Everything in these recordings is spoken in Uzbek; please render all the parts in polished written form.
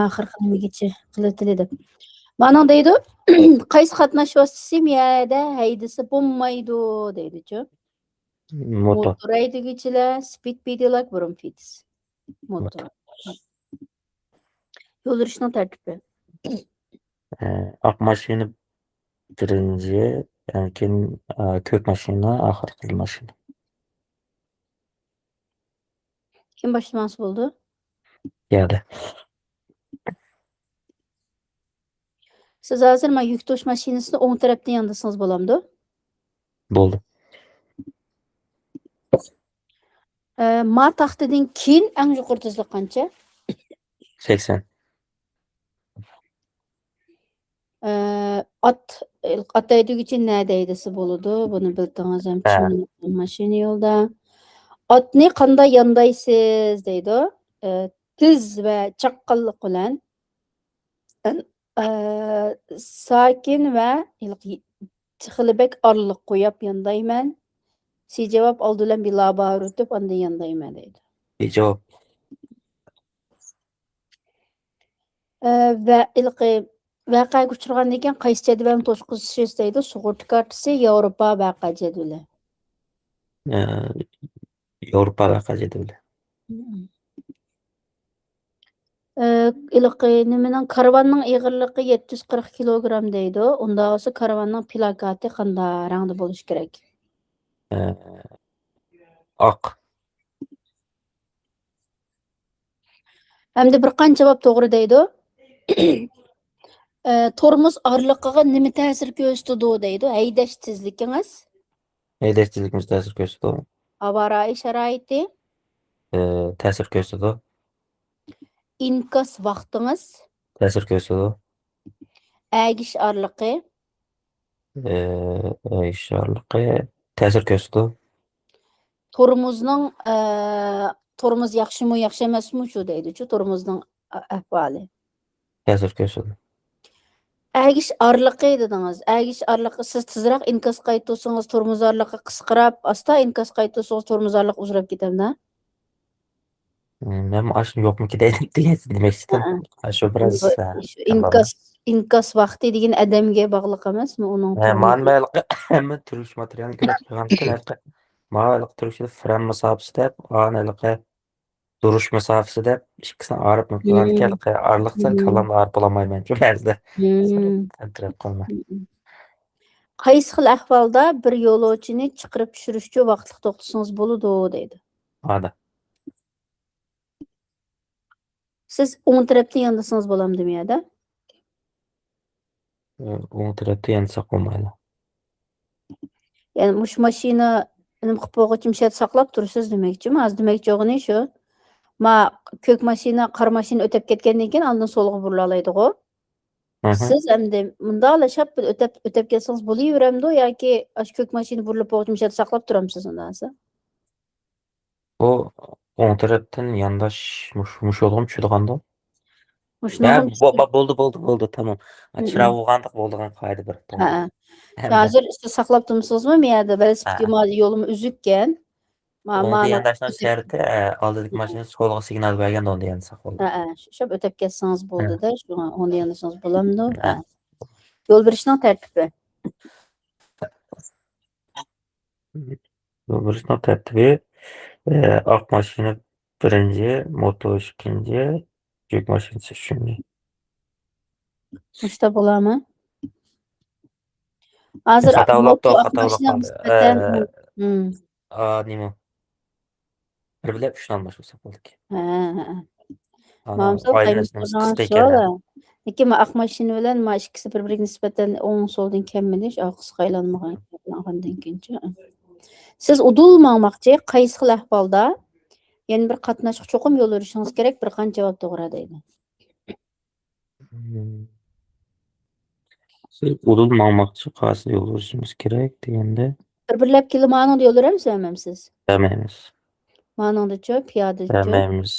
Ахыркы немегече кылып эле деп. Манан дейди, кайсы катнаш васитеси мээде хайдысы болмайды дейдичи. Moto. Мотор айдыгычылар спид педалак бромфитис. Moto. Мотор. Yol yürüyüşünün tertibi. Ak mashina birinchi, keyin ko'k mashina, oxirgi mashina. Kim başlaması buldu? Piyada. Siz hazır mı yük taşı maşinesini on taraftan yandasınız bolamdı. Bo'ldi. Ma taxtadan keyin eng yuqori tezlik qancha? 80. At haydaguvchi nada haydasa bo'ladi? Buni bildingiz ham Ha, tushundim. Mashina yo'lda. Otni qanday yondaysiz deydi. Tiz va chaqqonlik bilan sakin va xilibek orliq qo'yib yondayman. Si javob oldi bilan bilabar o'tib ondan yondayman deydi. javob. Va voqeaga uchragandan keyin qaysi jadvalni to'shqizishingiz deydi. Sug'urta kartasi, Yevropa voqea jadvali. Yevropa vaqa jadvali. Nimaning karvanning eg'irligi 740 kilogramm deydi. Unda olsa karvanning plakati qanday rangda bo'lishi kerak? Oq. Hamda bir qancha javob to'g'ri deydi. Tormoz orliqiga nima ta'sir ko'rsatadi deydi. Haydash tezligingiz, Haydashchiligimiz ta'sir ko'rsatadi. avariya sharoiti, Ta'sir ko'rsatadi. inkas vaqtingiz, Ta'sir ko'rsatadi. agish orliqi, Ishorliqi ta'sir ko'rsatadi. tormozning tormoz yaxshimi, yaxshi emasmi shu deydi-chu, tormozning ahvoli. Ta'sir ko'rsatadi. Әгіш арлықы едіңіз. Әгіш арлықы сіз тізірақ инкас қайтусыңыз, тормоз арлықы қысқырап, аста инкас қайтусыңыз, тормоз арлық ұзырап кетемді? Men ashuni yo'qmiki demoqchi edim. Shu biroz İnkas vaqti degan adamga bog'liq emasmi? Uning manual hamma turish materialini ko'rib qilgan ekan. Manual turishda fren masofasi deb, aniqli durush masofasi deb ikkisini ayirib qilgan ekan. Arliqsa kalamni ayirib olamayman shu ba'zida. Tantirab qolma. Qaysi xil ahvolda bir yo'lovchini chiqarib tushirish uchun vaqtliq to'xtasangiz bo'ladi deydi. Hadi. Siz o'ng tarafdan yondasangiz bo'lamdimi yo'da? O'ng tarafda yansa qolmaydi. Ya'ni mush mashina nima qilib qo'yguncha saqlab tursiz demakchimi? Az demakchi o'g'ini shu. Ko'k mashina, qora mashina o'tib ketgandan keyin oldin so'lga burila oladi-ku. Siz endi mundaqla shap o'tib ketsangiz bo'laveramdi yoki ash ko'k mashina burilib qo'yguncha saqlab turamsiz undansa? O o'ng tarafdan yandash mush yo'lga tushadigan-da. Ya bo'ldi, tamam. Chiroq o'g'andiq bo'ldigan qoida bir. Hozir siz saqlab turibsizmi? Men yerda velosiped yo'lim uzukkan. Onda yandashdan sharti oldidagi mashina so'lga signal berganda onda yansa qoldi. Shu o'tib ketsangiz bo'ldi-da, shu onda yandasangiz bo'lamdi. Yo'l berishning tartibi. Yo'l berishning tartibi oq mashina birinchi, motor ikkinchi, yuk mashinasi uchinchi. Shunda bo'ladimi? Hozir Xatolab mashina qoldi. nisbatan Nima? Bir bilan 3 dan boshqa bo'ldi. Mamsal Aylanishimiz qisqa ekan. Lekin oq mashina bilan ikkisi bir-biriga nisbatan o'ng so'ldan kammidish, qisqa aylanmagandan keyinchi. Siz udul maqmoqchi qaysi xil ahvolda yana bir qatnashchi cho'qim yo'l yurishingiz kerak, bir qancha javob to'g'ri deydi. Siz udul maqmoqchi qaysi yo'l yurishimiz kerak deganda Bir-birlab kelib ma'noda yo'l yuramsiz? bilmaymiz. Ma'nodachi, piyodachi, Bilmaymiz.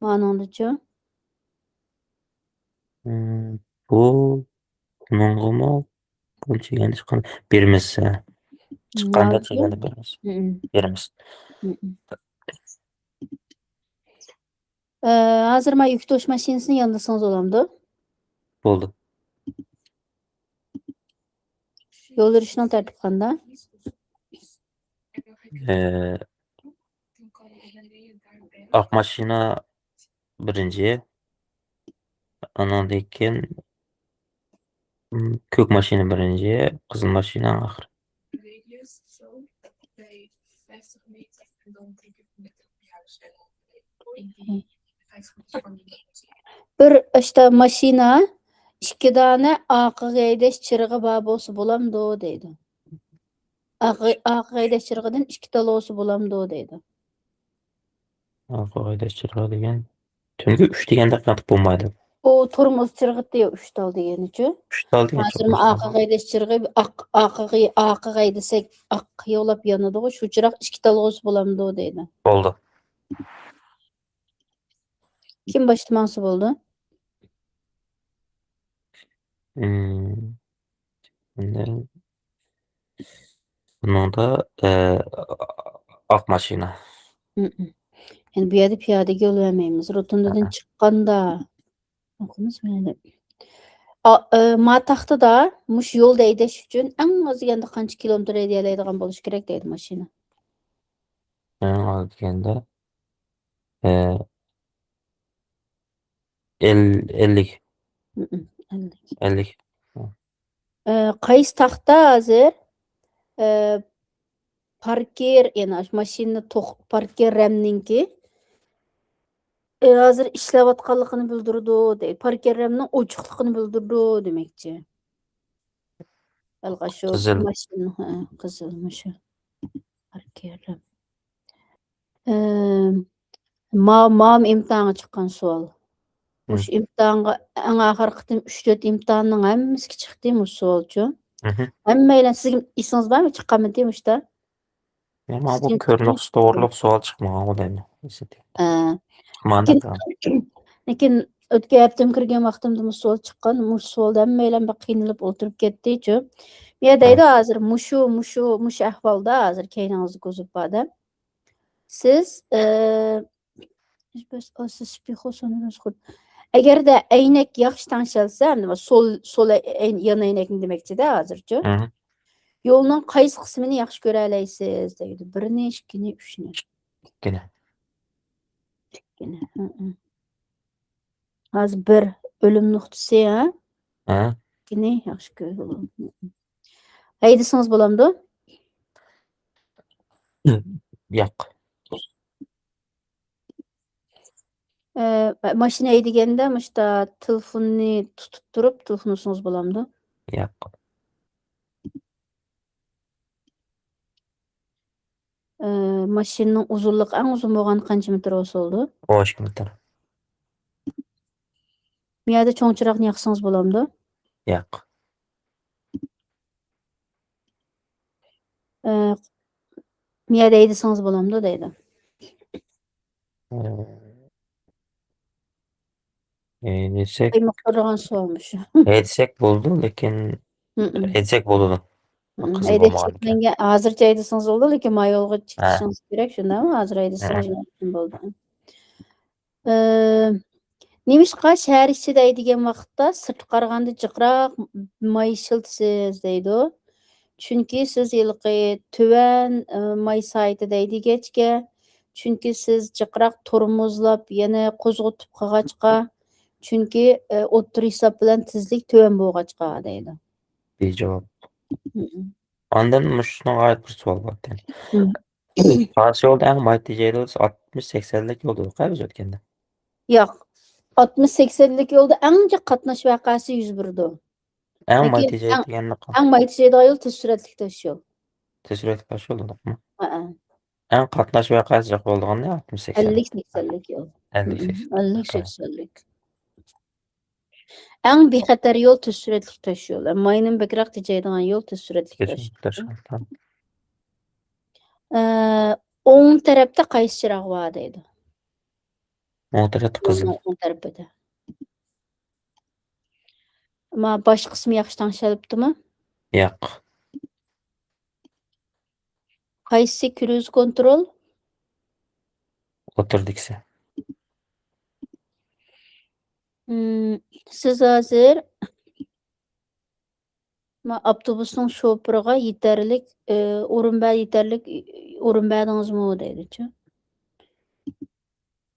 ma'nodachi. Bu buningmi bunchagani chiqqan bermiz. Chiqqanda cheganda bermiz. Hazır ma yük toş mashinasini yandasanız olamdı. Bo'ldi. Yo'l yurishning tartibi qanday? Oq mashina birinchi, andan keyin ko'k mashina birinchi, qizil mashina oxiri. Bir işte mashina 2 dona orqaga haydash chirig'i bor bo'lsa bo'lamdi deydi. Orqaga haydash chirig'idan 2 ta losi bo'lamdi deydi. Orqa haydash chirog'i degan tungi 3 deganda qanday bo'lmaydi. O tormoz chirig'i diye 3 tal degenichi. 3 tal degan Hozir cho'qim. orqaga haydash chirig'i orqaga haydasak oq yo'lab yonadi, shu chiroq 2 ta losi bo'lamdi deydi. Bo'ldi. Kim boshlamasi bo'ldi? Bunda oq mashina. Yani bu yerda piyodaga yo'l vermaymiz. Rotundadan chiqqanda o'qimiz mayli. Ma taxtada mush yo'lda haydash uchun eng oz deganda qancha kilometr haydaydigan bo'lish kerak deydi mashina. Deganda 50. 50. Qaysi taxta hozir parker, ya'ni mashina parker ramninki hozir ishlayotganligini bildirdi deydi. Parker ramning ochiqligini bildirdi demakchi. Alqa shu Qizil. mashina, qizil mushu. Parker ram. Mam imtihanga chiqqan savol. Mush imtihanga eng oxirgi qitim 3-4 imtihonning hammasiga chiqdi mush savolchi. Hammaylar sizga esingiz bormi chiqqanmidi mushda? Mana bu ko'rnoq to'g'riliq savol chiqmagan odamni. Lekin o'tgan haftam kirgan vaqtimda mush savol chiqqan. Mush savolda hammaylar qiynalib o'tirib ketdi-chu. Men deydi hozir mush ahvolda hozir keyningizni ko'zib borda. Siz agarda aynak yaxshi tangshalsa, sol yan aynakni demakchi-da hozirchi. Yo'lning qaysi qismini yaxshi ko'ra olaysiz deydi. 1ni, 2ni, 3ni. 2ni. Hozir 1 o'lim nuqtasi, ha? 2ni yaxshi ko'raman. Haydasangiz bo'lamdi? Yo'q. Mashina haydaganda mushta telefonni tutib turib, telefon ursangiz bo'lamdi? Yo'q. Mashinaning uzunligi eng uzun bo'lgan qancha metr bo'ldi? 12 metr. Bu yerda cho'ng chiroqni yoqsangiz bo'lamdi? Yo'q. Bu yerda haydasangiz bo'lamdi deydi. Desak, Qiymoqtirgan savolmish. aytsak bo'ldi, lekin aytsak bo'ladi. Qiziq bo'lmagan ekan. Menga hozircha haydasangiz bo'ldi, lekin ma yo'lga chiqishingiz kerak, shundaymi? Hozir haydasangiz bo'ldi. Nemishqa shahar ichida haydagan vaqtda sirtqa qaraganda jiqroq may ishlatasiz deydi. Chunki siz yilqi tuvan may saytida haydagachga, chunki siz jiqroq tormozlab yana qo'zg'atib qolg'achqa, chunki o'ttir hisob bilan tezlik tuvan bo'lg'achqa deydi. Bejavob. Ondan shunga oid bir savol bor ekan. Qarshi yo'lda eng mayda joyda 60-80lik yo'lda qayerga o'tganda? Yo'q. 60-80lik yo'lda eng qatnash vaqasi yuz berdi. Eng mayda joy deganni eng mayda joyda yo'l tez suratli tosh yo'l. Tez suratli tosh yo'ldami? Ha. Eng qatnash vaqasi yo'q bo'lganda 60-80. 50-80lik yo'l. 50-80lik. Eng bexatar yo'l tez suratli tosh yo'l. Mayning bakroq tejaydigan yo'l tez suratli tosh. O'ng tarafda qaysi chiroq bor deydi. O'ng tarafda qizil. O'ng tarafida. Ma bosh qismi yaxshi tangshalibdimi? Yo'q. Qaysi cruise control? O'tirdiksa. Siz hozir avtobusning şoförüge yeterlik o'rin berdingizmi deydi-chi.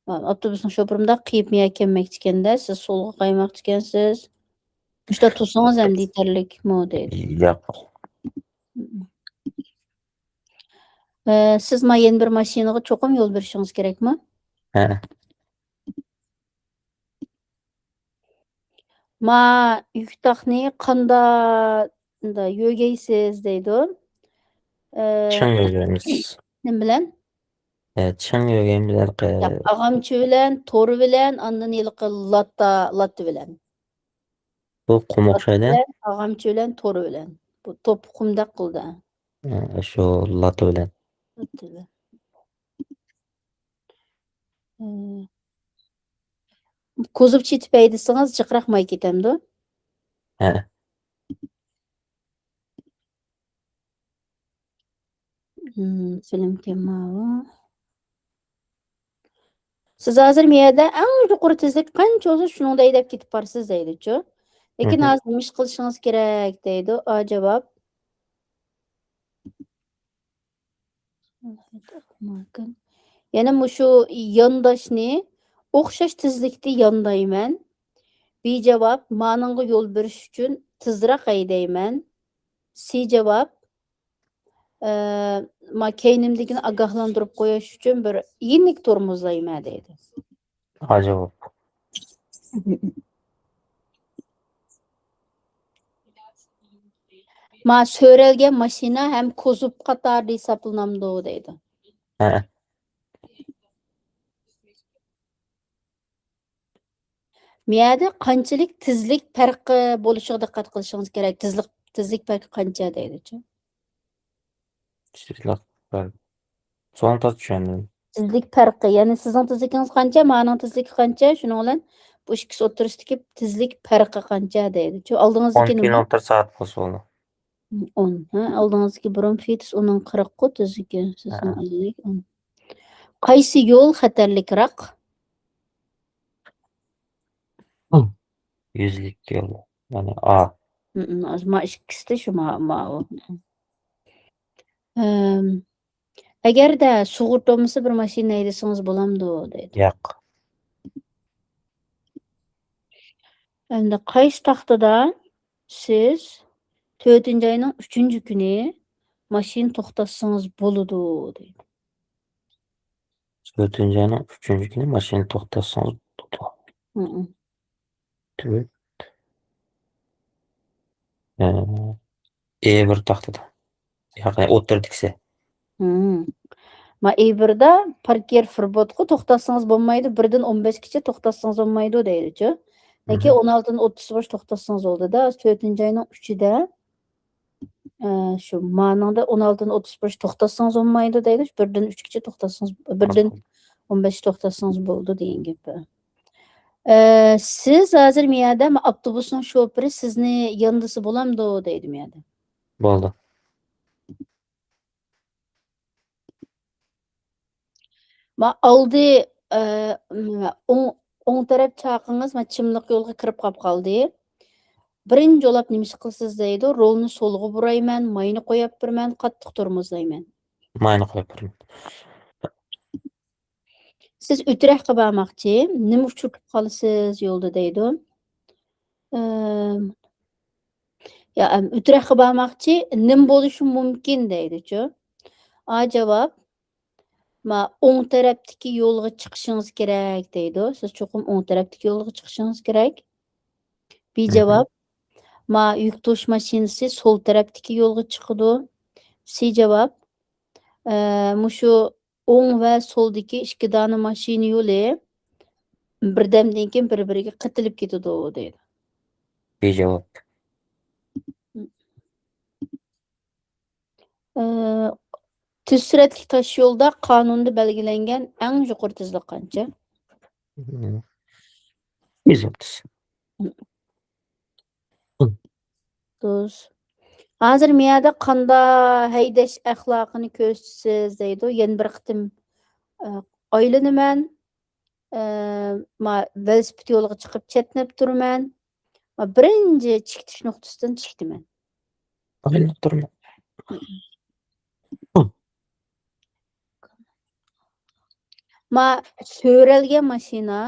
Avtobusning şoförü mundaq qiyib kelmoqchi ekanda, siz solga qaymoqchi ekansiz. Shunda tursangiz ham yetarlikmi deydi. Yo'q. Siz yana bir mashinaga cho'qim yo'l berishingiz kerakmi? Ha, Yuktakni qanda yo'gaysiz deydi. ching yurgaymiz. Nima bilan? Ching yurgaymiz. Ag'amchi bilan, to'ri bilan, ondan yilqi latta bilan. Bu qum o'xshaydi. Ag'amchi bilan, to'ri bilan. Bu to'p qumdaq qildi. Shu lato bilan. Latta bilan. Ko'zib chetib aytsangiz jiqraqmay ketamdi. Ha, Film kemavi. Siz hozir miyada eng yuqori tezlik qancha bo'lsa shuningda haydab ketib borsiz deydi-chi. Lekin hozir nima ish qilishingiz kerak deydi. Javob. Yana shu yondoshni o'xshash tezlikda yondayman. Bejavob, ma'nonga yo'l berish uchun tezroq haydayman. C javob. Keynimdagini ogohlantirib qo'yish uchun bir yenik tormozlayman deydi. javob. So'ralgan mashina ham ko'zib qatorida hisoblanamdi deydi. Ha, Miyada qanchalik tezlik farqi bo'lishiga diqqat qilishingiz kerak. Tezlik farqi qancha deydi-chi. So'nta tushundim. Tezlik farqi, ya'ni sizning tezligingiz qancha, ma'ning tezligi qancha, shuning bilan bu ikkisi o'rtasidagi tezlik farqi qancha deydi-chi. 10 Oldingizdagi nima? km/soat bo'lsa bo'ldi. 10. Oldingizdagi biron fetus uning 40 tezligi, sizning 50 10. Qaysi yo'l xatarlikroq? 100lik yo'l. Ya'ni A. Ikkisida shu agarda sug'urta bo'lmasa bir mashina haydasangiz bo'lamdi deydi. Yo'q. Endi qaysi taxtada siz 4-oyning 3-kuni mashina to'xtatsangiz bo'ladi deydi. 4-oyning 3-kuni mashina to'xtatsangiz bo'ladi. Bir taxtada. Yaqin o'tirdiksa. E1da parker firbotga to'xtatsangiz bo'lmaydi, 1dan 15gacha to'xtatsangiz bo'lmaydi deydi-chi. Lekin 16dan 35 to'xtatsangiz bo'ldi-da, 4-oyning 3ida shu ma'noda 16dan 35 to'xtatsangiz bo'lmaydi deydi, 1dan 3gacha to'xtatsangiz, 1dan 15 to'xtatsangiz bo'ldi degan gap. Siz hozir miyada avtobusning shoferi sizni yondisi bo'lamdi deydi miyada. Bo'ldi. Oldi o'ng taraf chaqingiz chimliq yo'lga kirib qoldi. Birinchi yo'lab nima ish qilsiz deydi. Rolni so'lga burayman, mayni qo'yib birman, qattiq tormozlayman. Mayni qo'yib birman. Siz Utrechtga bormoqchi, nima uchun qolsiz yo'lda deydi. Utrechtga bormoqchi, nima bo'lishi mumkin deydi-chi. Javob. O'ng tarafdagi yo'lga chiqishingiz kerak deydi. Siz cho'qim o'ng tarafdagi yo'lga chiqishingiz kerak. Bejavob. Yuk to'sh mashinasi so'l tarafdagi yo'lga chiqadi. C javob. Shu o'ng va so'ldagi ikki dona mashina yo'li birdamdan keyin bir-biriga qitilib ketadi deydi. Bejavob. Tez suratli tosh yo'lda qonunda belgilangan eng yuqori tezlik qancha? 130. Hozir miyada qanda haydash axloqini ko'rsatasiz deydi. Yana bir qitim aylanaman. Ma velosiped yo'liga chiqib chetnab turman. Ma birinchi chikitish nuqtasidan chikdiman. Aynı durma. Ma so'ralgan mashina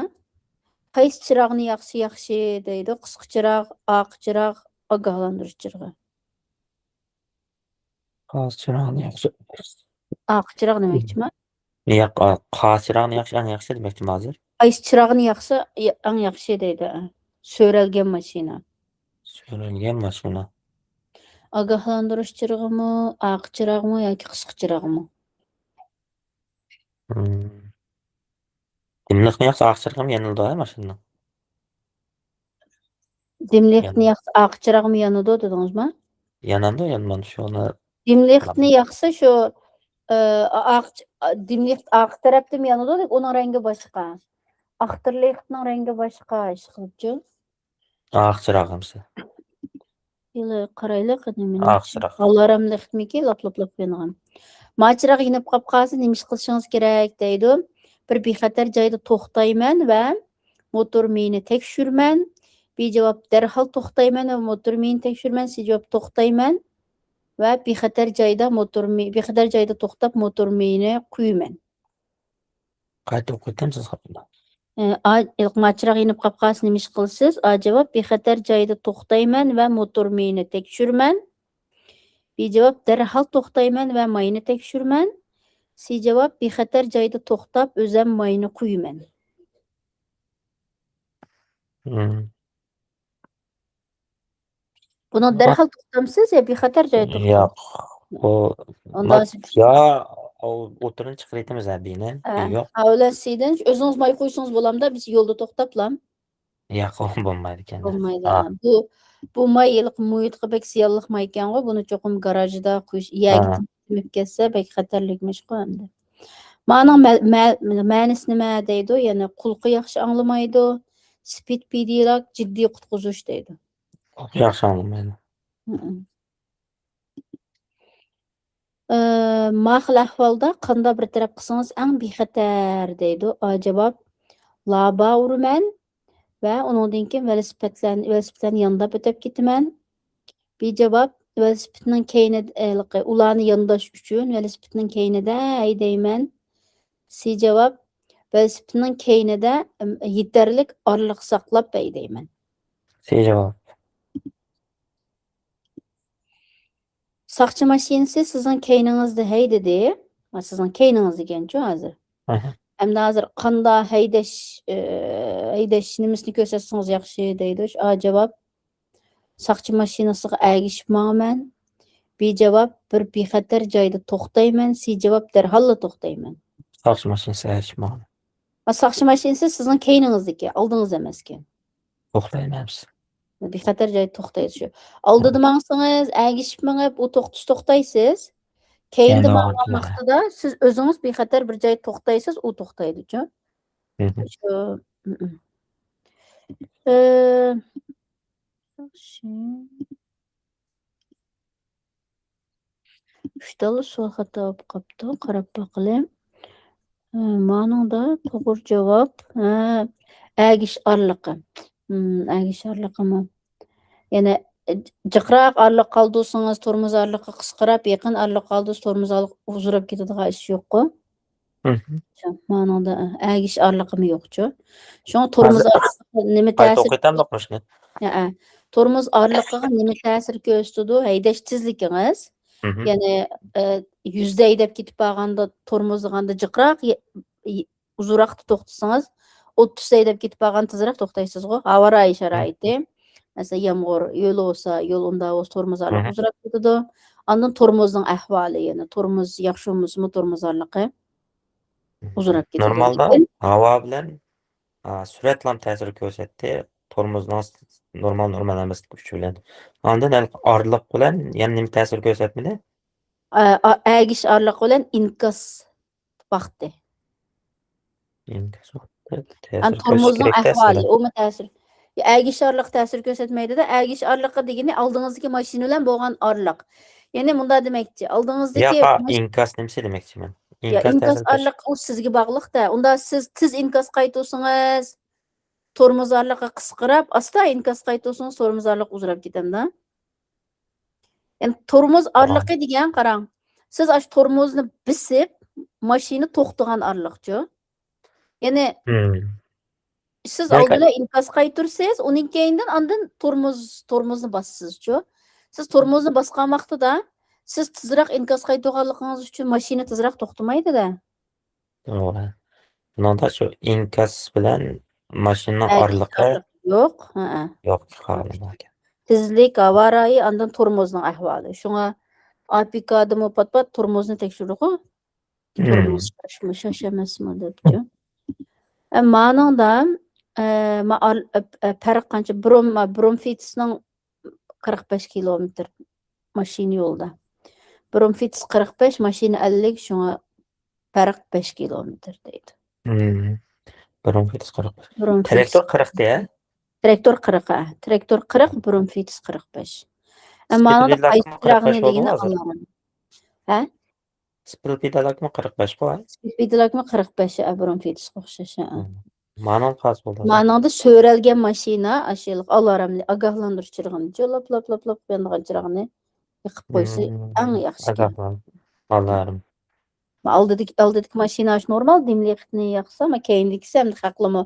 qaysi chirog'ni yaxshi deydi. Qisqa chirog, oq chirog, ogohlantirish chirog'i. Qazçırağını yaxşı. Oq chirog demoqchiman. Yo'q, qazçırağını yaxşı, eng yaxshi demoqchiman hozir. Qaysi chirog'ni eng yaxshi deydi. So'ralgan mashina. So'ralgan mashina. Ogohlantirish chirog'imi, oq chirog'mi yoki qisqa chirog'mi? Dimliqni yaxshi oq chirog'im yanildi mashinaning. Dimliqni yaxshi oq chirog'mi yonida dedingizmi? Yananda yanmadi shuni. Dimliqni yaxshi shu oq dimliq oq tarafda yonida, uning rangi boshqa. Oq dimliqning rangi boshqa ishqilibchi. Oq chirog'imsi. Yili qaraylik nima. Oq chirog. Allaramliqniki lap yangan. Ma chirog yinib qolib qolsa nima ish qilishingiz kerak deydi. Bir bexatar joyda to'xtayman va motor meni tekshirman. Bejavob darhol to'xtayman va motor meni tekshirman. Sijavob to'xtayman va bexatar joyda to'xtab motor meni quyman. Qayta o'qitamsiz xatni. Machiraq yinib qolib qolsa nima ish qilasiz? Javob bexatar joyda to'xtayman va motor meni tekshirman. Bejavob darhol to'xtayman va mayni tekshirman. Sijavob bexatar joyda to'xtab o'zim mayni quyman. Buni darhol to'xtamsiz yo bexatar joyda to'xtamsiz? Yo'q. Ya o'tirini chiqaraytamiz abini. Yo'q. Avlasidan o'zingiz may qo'ysangiz bo'lamda, biz yo'lda to'xtablam. Yo'q, bo'lmaydi ekan. Bo'lmaydi. Bu may yiliq muhitga bek ziyonliq may ekan-ku, buni cho'qim garajda qo'yish, yagitib ketsa bek xatarlikmish-ku endi. Ma'ning ma'nisi nima deydi? Ya'ni qulqi yaxshi anglamaydi. Speed pedalak jiddiy qutqizish deydi. Yaxshi anglamaydi. Ma'qul ahvolda qanday bir taraf qilsangiz eng bexatar deydi. Javob laba uraman va undan keyin velosipedlarni yonida o'tib ketaman. Bejavob velosipedning keynida ularni yondash uchun velosipedning keynida haydayman. Sijavob velosipedning keynida yetarlik orliq saqlab haydayman. Sijavob Saqchi mashinasi sizning keyningizda haydadi. Sizning keyningiz ekan-ku hozir. Endi hozir qanday haydash nimasini ko'rsatsangiz yaxshi deydi. Javob saqchi mashinasiga agishib manaman. Bejavob bir bexatar joyda to'xtayman. Sijavob darhol to'xtayman. Saqchi mashinasi agishib manaman. Saqchi mashinasi sizning keyningizdagi, oldingiz emas ekan. To'xtaymiz. Bexatar joyda to'xtaysiz shu. Oldida mangsangiz, agishib mangib, u to'xtaysiz. Keyinda manggan vaqtida siz o'zingiz bexatar bir joyda to'xtaysiz, u to'xtaydi-ku. Uchtala savol xato bo'lib qolibdi. Qarab boqalim. Ma'noda to'g'ri javob agish orliqi. Agish orliqimi? Ya'ni jiqroq orliq qoldirsangiz tormoz orliqi qisqarib, yaqin orliq qoldirsangiz tormoz orliq uzrab ketadigan ish yo'q-ku. Ma'noda agish orliqimi yo'q-ku. Shunga tormoz orliqi nima ta'sir qo'ytamdiqmishni? Tormoz orliqiga nima ta'sir ko'rsatadi? Haydash tezligingiz. Ya'ni 100 da haydab ketib qolganda tormozlaganda jiqroq uzroqda to'xtasangiz 30 da haydab ketib qolganda tezroq to'xtaysiz-ku. Havo sharoiti. Mesela yağmur, yo'l olsa, yo'l unda o'z tormoz orliqi uzrab ketadi. Ondan tormozning ahvoli, ya'ni tormoz yaxshi bo'lsa, tormoz orliqi uzrab ketadi. Normalda havo bilan surat ham ta'sir ko'rsatdi. Tormozning normal emaslik kuchi bilan. Ondan orliq bilan yana nima ta'sir ko'rsatmadi? Agish orliq bilan inkas vaqti. Inkas vaqti. Tormozning ahvoli, u ta'sir. Agish orliq ta'sir ko'rsatmaydi-da. Agish orliqi degani oldingizdagi mashina bilan bo'lgan orliq. Ya'ni bunda demakchi, oldingizdagi inkas nimasi demakchiman. Ya İnkaz inkas təsir arlıq o sizga bog'liq-da. Unda siz tiz inkas qaytırsanız, tormoz arlıqqa qisqirab, asta inkas qaytırsanız tormoz arlıq uzrab ketamda. Yani tormoz arlıqı degan qarang. Siz aş tormozni bisib, mashina to'xtagan arliqchi. Yani siz oldida inkas qaytırsanız, uning keyindan andin tormozni bassizchi. Siz tormozni basgan vaqtida siz tezroq inkas qaytırganligingiz uchun mashina tezroq to'xtamaydi-da. To'g'ri. Bundan shu inkas bilan mashinaning orliqi Yo'q, ha. yo'q holimda. Tezlik, avariya, andan tormozning ahvoli. Shunga APK'dimi pat-pat tormozni tekshirdi-ku. Tormoz shoshamasmi debchi. Ma'noda farq qancha? Bromfitsning 45 kilometr mashina yo'lda. Bromfits 45, mashina 50, shunga farq 5 kilometr deydi. Bromfits 45. Bromfits. Traktor 40 da. Traktor 40, ha. Traktor 40, Bromfits 45. Spidvidakmi 45 degani bo'ldi hozir. Ha? Spidvidakmi 45 qo'y. Spidvidakmi 45, Bromfits o'xshash. Ma'non qas bo'ldi. Ma'noda so'ralgan mashina, ashiliq alarmli, ogohlantirish chirog'ini lop yangan chirog'ini yoqib qo'ysa, eng yaxshi. Alarm. Oldidagi mashina normal dimliqni yoqsa, ama keyindikisi ham haqlimi.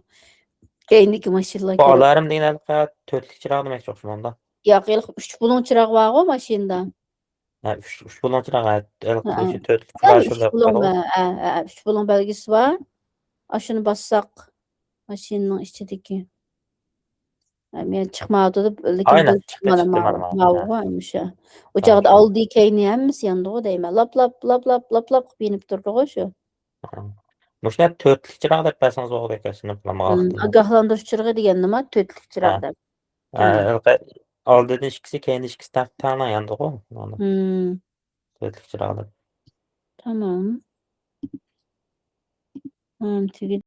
Keyindiki mashinalar Bu kerak. alarm degan to'rtlik chiroq demakchi o'xshamanda. Yo'q, 3 bulon chirog' bor-ku mashinada. Ha, 3 bulon chiroq, turuvchi 4 3 flash bulon, 3 bulon belgisi bor. Ashuni bassaq mashinaning ichidagi. Men chiqmadi deb, lekin Aynen, bu chiqdi o'sha. O chog'da oldi keyni hammasi yondi-ku deyman. Lap qilib yenib turdi-ku shu. Mushuna 4lik chiroq deb bersangiz bo'ladi ekan, Ogohlantirish chirog'i degan nima? 4lik chiroq deb. Oldida ikkisi, keyinda ikkisi taqtan yondi-ku. 4lik chiroq deb. Tamam.